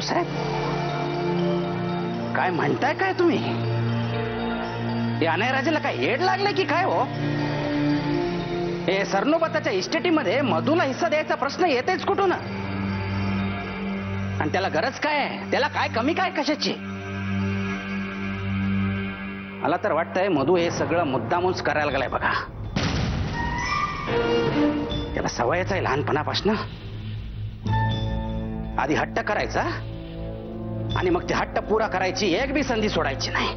आऊसाहेब काय म्हणताय काय तुम्ही? या अनायराजेला काय येड लागले की काय हो? हे सरनोबताच्या इस्टेटीमध्ये मधूला हिस्सा द्यायचा प्रश्न येतेच कुठून? आणि त्याला गरज काय? त्याला काय कमी काय कशाची? मला तर वाटतंय मधू हे सगळं मुद्दामूच करायला गेलाय बघा. त्याला सवयच आहे लहानपणापासून. आधी हट्ट करायचा आणि मग ते हट्ट पुरा करायची एक बी संधी सोडायची नाही.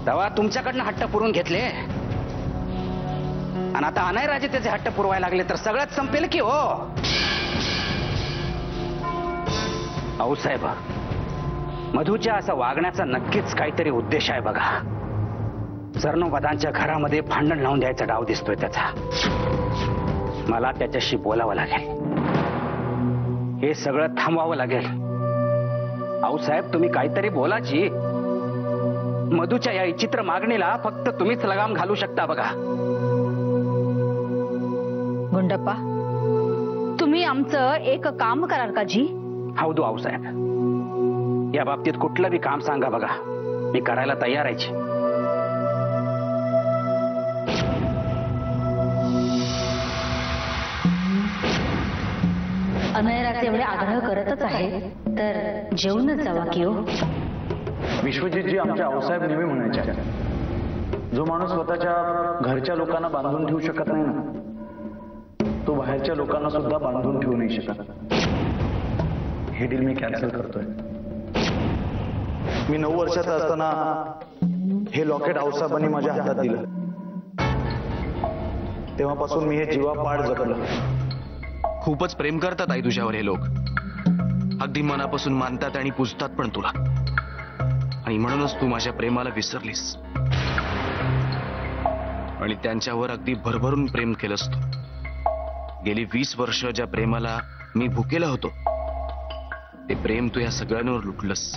तेव्हा तुमच्याकडनं हट्ट पुरून घेतले आणि आता अनायराजे त्याचे हट्ट पुरवायला लागले तर सगळंच संपेल की हो? आऊसाहेब मधूच्या असं वागण्याचा नक्कीच काहीतरी उद्देश आहे बघा. सरनोबतांच्या घरामध्ये भांडण लावून द्यायचा डाव दिसतोय त्याचा. मला त्याच्याशी बोलावं लागेल. हे सगळं थांबवावं लागेल. आऊसाहेब तुम्ही काहीतरी बोलाची. मधूच्या या विचित्र मागणीला फक्त तुम्हीच लगाम घालू शकता बघा. गुंडप्पा तुम्ही आमचं एक काम कराल का जी? हौदू आऊसाहेब, या बाबतीत कुठलं बी काम सांगा बघा, मी करायला तयार आहे. अनायराजे एवढे आग्रह करतच आहे तर जेवूनच जावा की हो. विश्वजितजी आमच्या आऊसाहेब नेहमी म्हणायच्या, जो माणूस स्वतःच्या घरच्या लोकांना बांधून ठेवू शकत नाही ना, तो बाहेरच्या लोकांना सुद्धा बांधून ठेवू नाही शकत. हे डील मी कॅन्सल करतोय. मी 9 वर्षाचा असताना हे लॉकेट आऊसाहेबांनी माझ्या हातात दिलं. तेव्हापासून मी हे जीवापाड जगलं. खूपच प्रेम करतात आई तुझ्यावर हे लोक. अगदी मनापासून मानतात आणि पुजतात पण तुला. आणि म्हणूनच तू माझ्या प्रेमाला विसरलीस आणि त्यांच्यावर अगदी भरभरून प्रेम केलंस तू. गेली 20 वर्ष ज्या प्रेमाला मी भुकेला होतो ते प्रेम तू या सगळ्यांवर लुटलंस.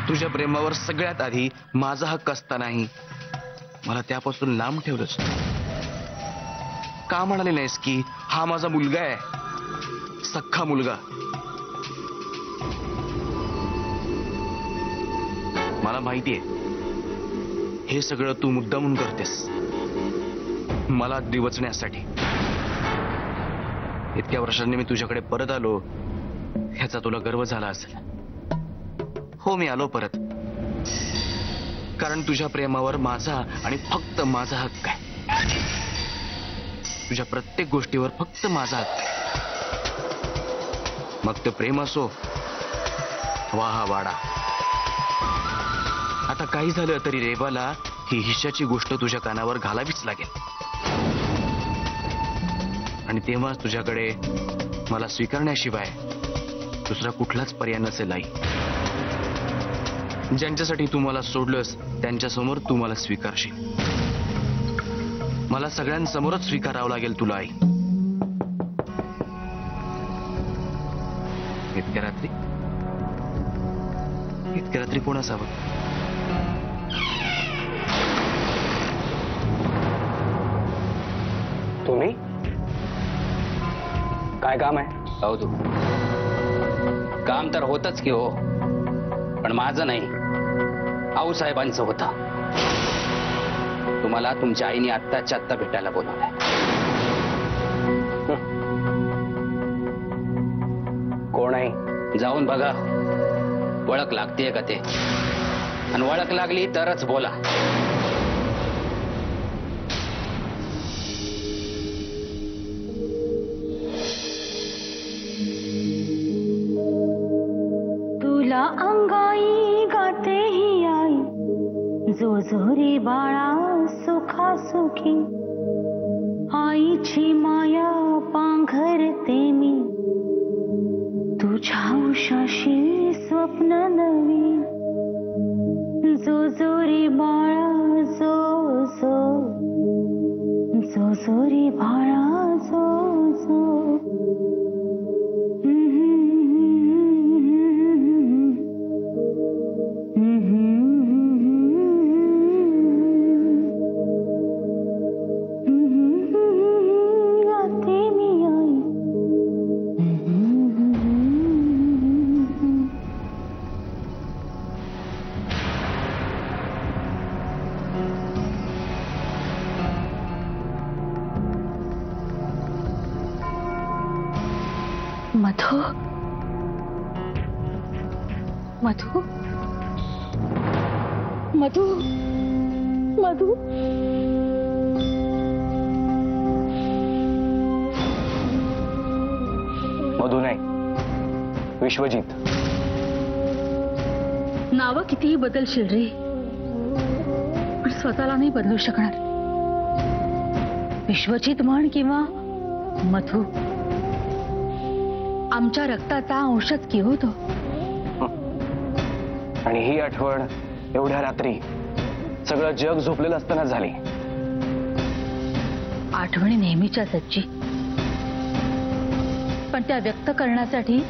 तुझ्या प्रेमावर सगळ्यात आधी माझा हक्क असतानाही मला त्यापासून लांब ठेवलंस. का म्हणाले नाहीस की हा माझा मुलगा आहे, सख्खा मुलगा? मला माहितीये हे सगळं तू मुद्दामून करतेस मला डिवचण्यासाठी. इतक्या वर्षांनी मी तुझ्याकडे परत आलो ह्याचा तुला गर्व झाला असेल. हो, मी आलो परत कारण तुझ्या प्रेमावर माझा आणि फक्त माझा हक्क आहे. तुझ्या प्रत्येक गोष्टीवर फक्त माझा हक्क आहे. मग ते प्रेम असो वा हा वाडा. आता काही झालं तरी रेबाला ही हिश्श्याची गोष्ट तुझ्या कानावर घालावीच लागेल. आणि तेव्हाच तुझ्याकडे मला स्वीकारण्याशिवाय दुसरा कुठलाच पर्याय नसेल आई. ज्यांच्यासाठी तू मला सोडलंस त्यांच्यासमोर तू मला स्वीकारशील. मला सगळ्यांसमोरच स्वीकारावं लागेल तुला आई. इतक्या रात्री कोण असावं? तुम्ही काय काम आहे? हौदू काम तर होतच की हो, पण माझं नाही, आऊसाहेबांचं होतं. तुम्हाला तुमच्या आईने आत्ताच्या आत्ता भेटायला बोलवलंय. कोण आहे जाऊन बघा, ओळख लागतेय का ते, आणि ओळख लागली तरच बोला. तुला अंगाई गाते ही आई, जो जोरी बाळा सुखा सुखी. आईची माया पांघरते मी, तुझ्या उशाशी स्वप्न नवी. जो जोरी बाळा जो जोरी बाळा जो. मधु मधु मधु मधु मधु नाही, विश्वजित. नावं कितीही बदलशील रे, पण स्वतःला नाही बदलू शकणार. विश्वजित म्हण किंवा मधु, आमच्या रक्ताचा अंशच की होतो. आणि ही आठवण एवढ्या रात्री सगळं जग झोपलेलं असताना झाली. आठवणी नेहमीच्या सच्ची, पण त्या व्यक्त करण्यासाठी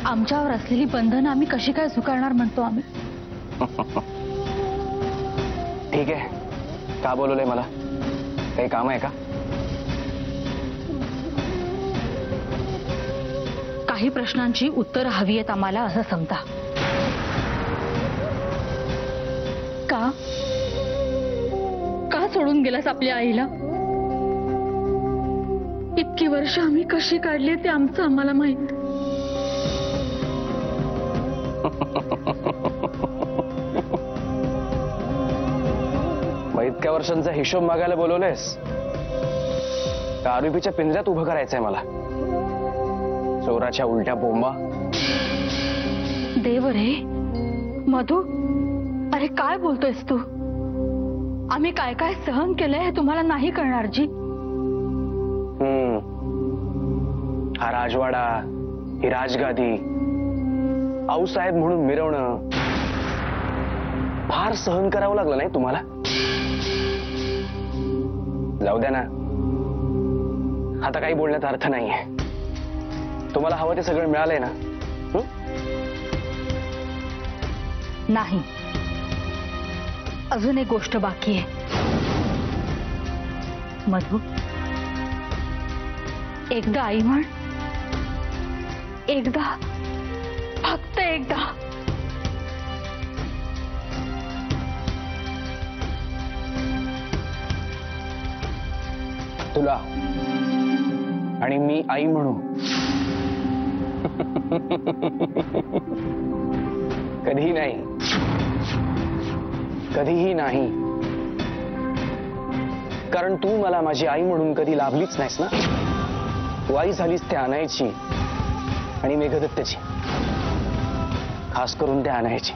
आमच्यावर असलेली बंधनं आम्ही कशी काय स्वीकारणार म्हणतो आम्ही. ठीक आहे, का बोलवलंय मला? काही काम आहे का? काही प्रश्नांची उत्तरं हवी आहेत आम्हाला असं समजा. का का सोडून गेलास आपल्या आईला? इतकी वर्ष आम्ही कशी काढली ते आमचं आम्हाला माहित. मग इतक्या वर्षांचा हिशोब मागायला बोलवलेस का आरोपीच्या पिंजऱ्यात उभं करायचंय मला? चोराच्या उलट्या बोंबा. देव रे मधु, अरे काय बोलतोयस तू? आम्ही काय काय सहन केलंय हे तुम्हाला नाही कळणार जी. हा राजवाडा, ही राजगादी, आऊसाहेब म्हणून मिरवणं फार सहन करावं लागलं नाही तुम्हाला? जाऊ द्या ना, आता काही बोलण्यात अर्थ नाहीये. तुम्हाला हवं ते सगळं मिळालंय ना? नाही, अजून एक गोष्ट बाकी आहे. मधु, एकदा आई म्हण. एकदा, फक्त एकदा. तुला आणि मी आई म्हणू? कधीही नाही, कधीही नाही. कारण तू मला माझी आई म्हणून कधी लाभलीच नाहीस ना. तू आई झालीस त्या अनायची आणि मेघदत्तची, खास करून त्या अनायची.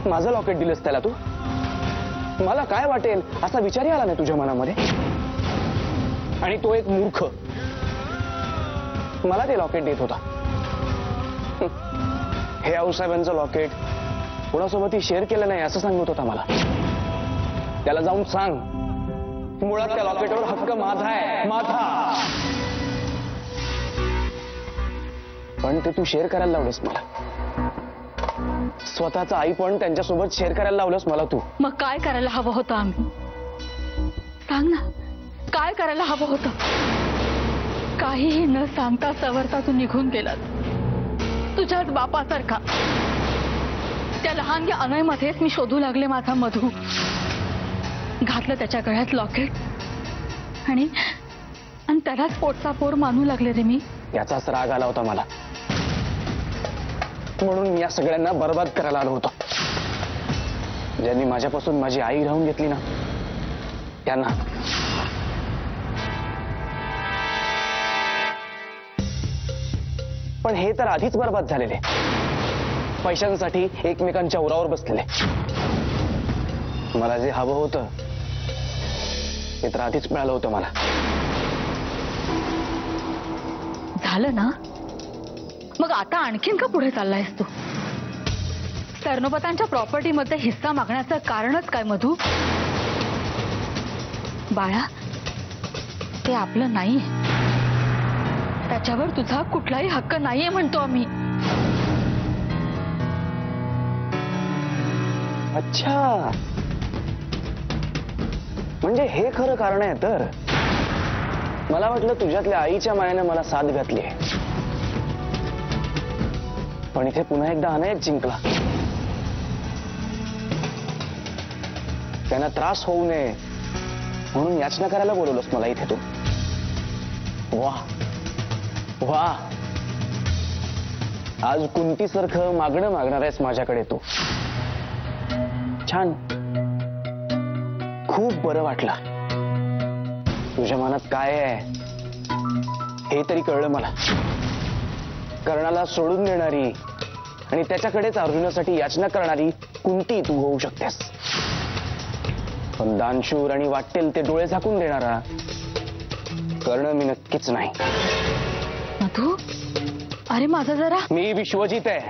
माझं लॉकेट दिलंस त्याला तू? मला काय वाटेल असा विचारही आला नाही तुझ्या मनामध्ये? आणि तो एक मूर्ख मला ते लॉकेट देत होता. हे आऊसाहेबांचं लॉकेट कोणासोबतही शेअर केलं नाही असं सांगत होता मला. त्याला जाऊन सांग, मुळात त्या लॉकेटवर हक्क माझा आहे, माझा. पण ते तू शेअर करायला लावलंस मला. स्वतःचं आई पण त्यांच्यासोबत शेअर करायला लावलंस मला तू. मग काय करायला हवं होतं आम्ही? सांग ना, काय करायला हवं होतं? काहीही न सांगता सवरता तू निघून गेलास, तुझ्याच बापासारखा. त्या लहानग्या अनयमध्येच मी शोधू लागले माझा मधू. घातलं त्याच्या गळ्यात लॉकेट आणि त्यालाच पोटचा पोर मानू लागले रे मी. याचाच राग आला होता मला, म्हणून मी या सगळ्यांना बर्बाद करायला आलो होतो. ज्यांनी माझ्यापासून माझी आई राहून घेतली ना, त्यांना. पण हे तर आधीच बर्बाद झालेले, पैशांसाठी एकमेकांच्या उरावर बसलेले. मला जे हवं होतं ते तर आधीच मिळालं होतं मला. झालं ना, मग आता आणखीन का पुढे चाललायस तू? कर्णोपतांच्या प्रॉपर्टीमध्ये हिस्सा मागण्याचं कारणच काय मधू? बाळा, ते आपलं नाही, त्याच्यावर तुझा कुठलाही हक्क नाहीये म्हणतो आम्ही. अच्छा, म्हणजे हे खरं कारण आहे तर? मला वाटलं तुझ्यातल्या आईच्या मायाने मला साथ घातली आहे. पण इथे पुन्हा एकदा अनायक जिंकला. त्यांना त्रास होऊ नये म्हणून याचना करायला बोलवलंस मला इथे तू. वाह वाह, आज कुंतीसारखं मागणं मागणार आहेस माझ्याकडे तू. छान, खूप बरं वाटलं. तुझ्या मनात काय आहे हे तरी कळलं मला. कर्णाला सोडून देणारी आणि त्याच्याकडेच अर्जुनासाठी याचना करणारी कुंती तू होऊ शकतेस, पण दानशूर आणि वाटेल ते डोळे झाकून देणारा कर्ण मी नक्कीच नाही. मधू, अरे माझा जरा. मी विश्वजित आहे.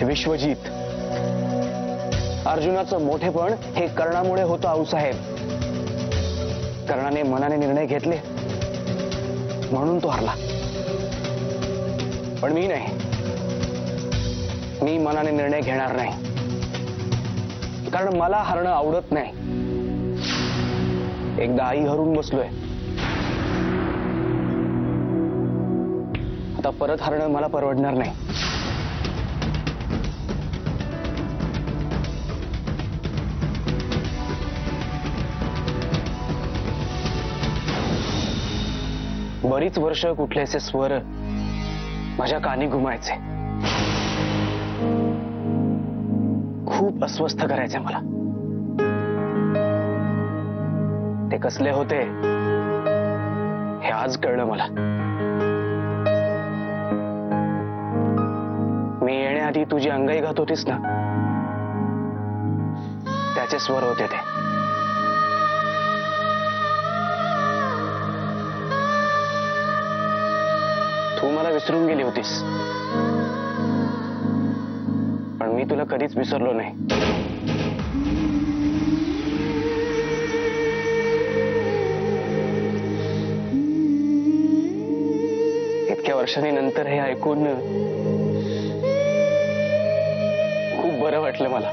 विश्वजित. अर्जुनाचं मोठेपण हे कर्णामुळे होतं आऊसाहेब. कर्णाने मनाने निर्णय घेतले म्हणून तो हरला, पण मी नाही. मी मनाने निर्णय घेणार नाही, कारण मला हरणं आवडत नाही. एकदा आई हरून बसलोय, आता परत हरणं मला परवडणार नाही. बरीच वर्ष कुठलेसे स्वर माझ्या कानी घुमायचे, खूप अस्वस्थ करायचे मला. ते कसले होते हे आज कळलं मला. मी येण्याआधी तुझी अंगाई घात होतीस ना, त्याचे स्वर होते ते. तू मला विसरून गेली होतीस, पण मी तुला कधीच विसरलो नाही. इतक्या वर्षांनी नंतर हे ऐकून खूप बरं वाटलं मला.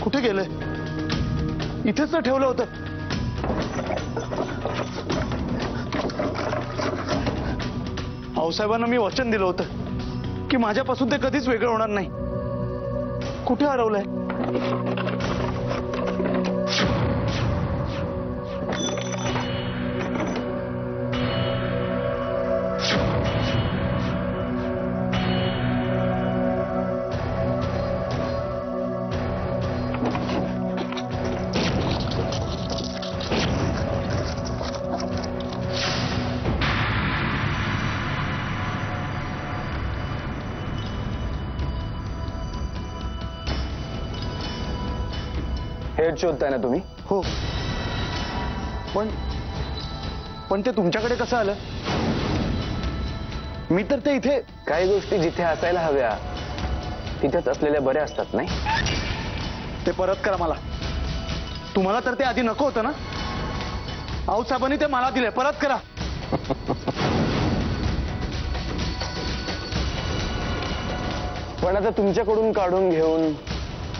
कुठे गेले? इथेच तर ठेवलं होतं. आऊसाहेबांना मी वचन दिलं होतं की माझ्यापासून ते कधीच वेगळं होणार नाही. कुठे हरवलंय? हेच शोधताय ना तुम्ही? हो, पण ते तुमच्याकडे कसं आलं? मी तर ते इथे. काही गोष्टी जिथे असायला हव्या तिथेच असलेल्या बऱ्या असतात नाही? ते परत करा मला. तुम्हाला तर ते आधी नको होतं ना. आऊसाहेबांनी ते मला दिले, परत करा. पण आता तुमच्याकडून काढून घेऊन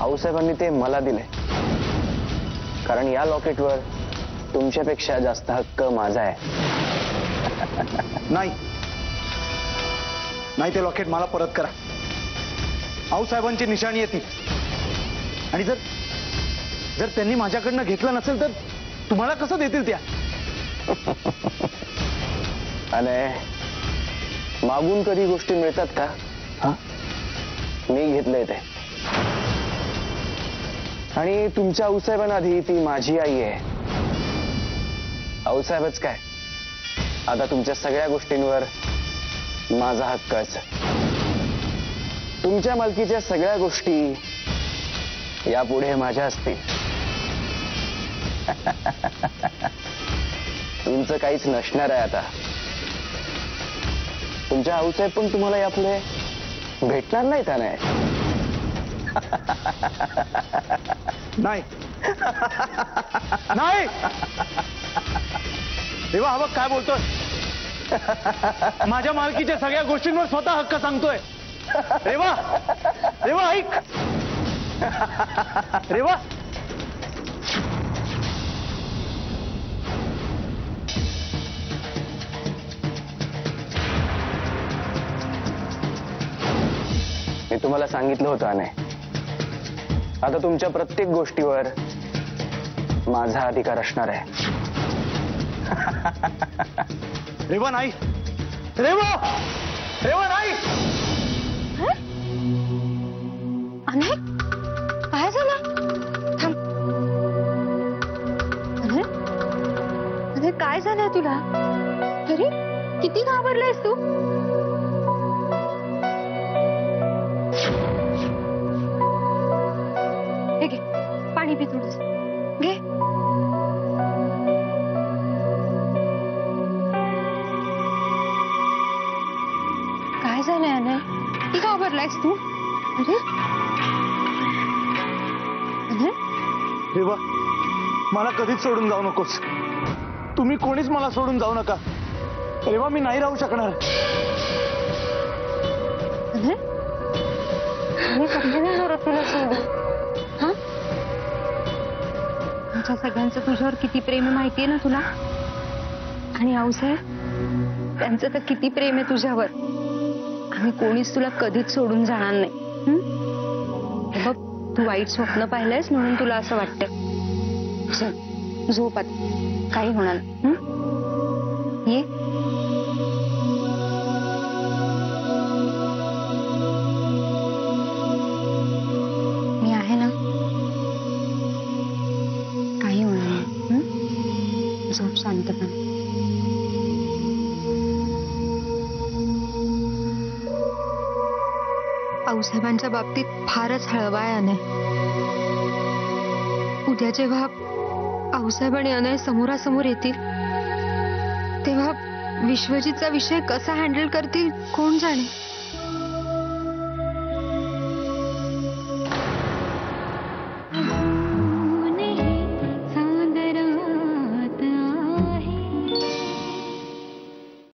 आऊसाहेबांनी ते मला दिले, कारण या लॉकेटवर तुमच्यापेक्षा जास्त हक्क माझा आहे. नाही नाही, ते लॉकेट मला परत करा. आऊसाहेबांची निशाणी आहे ती. आणि जर त्यांनी माझ्याकडनं घेतलं नसेल तर तुम्हाला कसं देतील त्या? आणि मागून कधी गोष्टी मिळतात का? हा, मी घेतलंय ते. आणि तुमच्या आऊसाहेबांना आधी ती माझी आई आहे. आऊसाहेबच काय, आता तुमच्या सगळ्या गोष्टींवर माझा हक्कच. तुमच्या मालकीच्या सगळ्या गोष्टी यापुढे माझ्या असतील. तुमचं काहीच नसणार आहे आता. तुमच्या आऊसाहेब पण तुम्हाला यापुढे भेटणार नाही का? नाही नाही. देवा, हवं काय बोलतोय? माझ्या मालकीच्या सगळ्या गोष्टींवर स्वतः हक्क सांगतोय. रेवा, रेवा ऐक. रेवा, मी तुम्हाला सांगितलं होतं अनय, आता तुमच्या प्रत्येक गोष्टीवर माझा अधिकार असणार आहे. रेवा नाही. रेवा, रेवा नाही. अनय, काय झालं? थांब. अनय, अनय काय झालंय तुला? अरे किती घाबरलायस तू? हे घे, पाणी पी थोडंस. घे. काय झालंय अनय? किती घाबरलायस तू? अरे अनय, रेवा, मला कधीच सोडून जाऊ नकोस. तुम्ही कोणीच मला सोडून जाऊ नका. रेवा, मी नाही राहू शकणार. अनय, मी कधी जाणार तुला सोडून? हा, आमच्या सगळ्यांचं तुझ्यावर किती प्रेम आहे माहितीये ना तुला. आणि आऊसाहेब, त्यांचं तर किती प्रेम आहे तुझ्यावर. आम्ही कोणीच तुला कधीच सोडून जाणार नाही. हे बघ, तू वाईट स्वप्न पाहिलंयस म्हणून तुला असं वाटतं. चल झोप आता, काही होणार नाही. ये. मी आहे ना, काही होणार नाही. झोप शांतपणे. आऊसाहेबांच्या बाबतीत फारच हळवा आहे अनय. उद्या जेव्हा आऊसाहेब आणि अनय समोरासमोर येतील तेव्हा विश्वजितचा विषय कसा हँडल करतील कोण जाणे.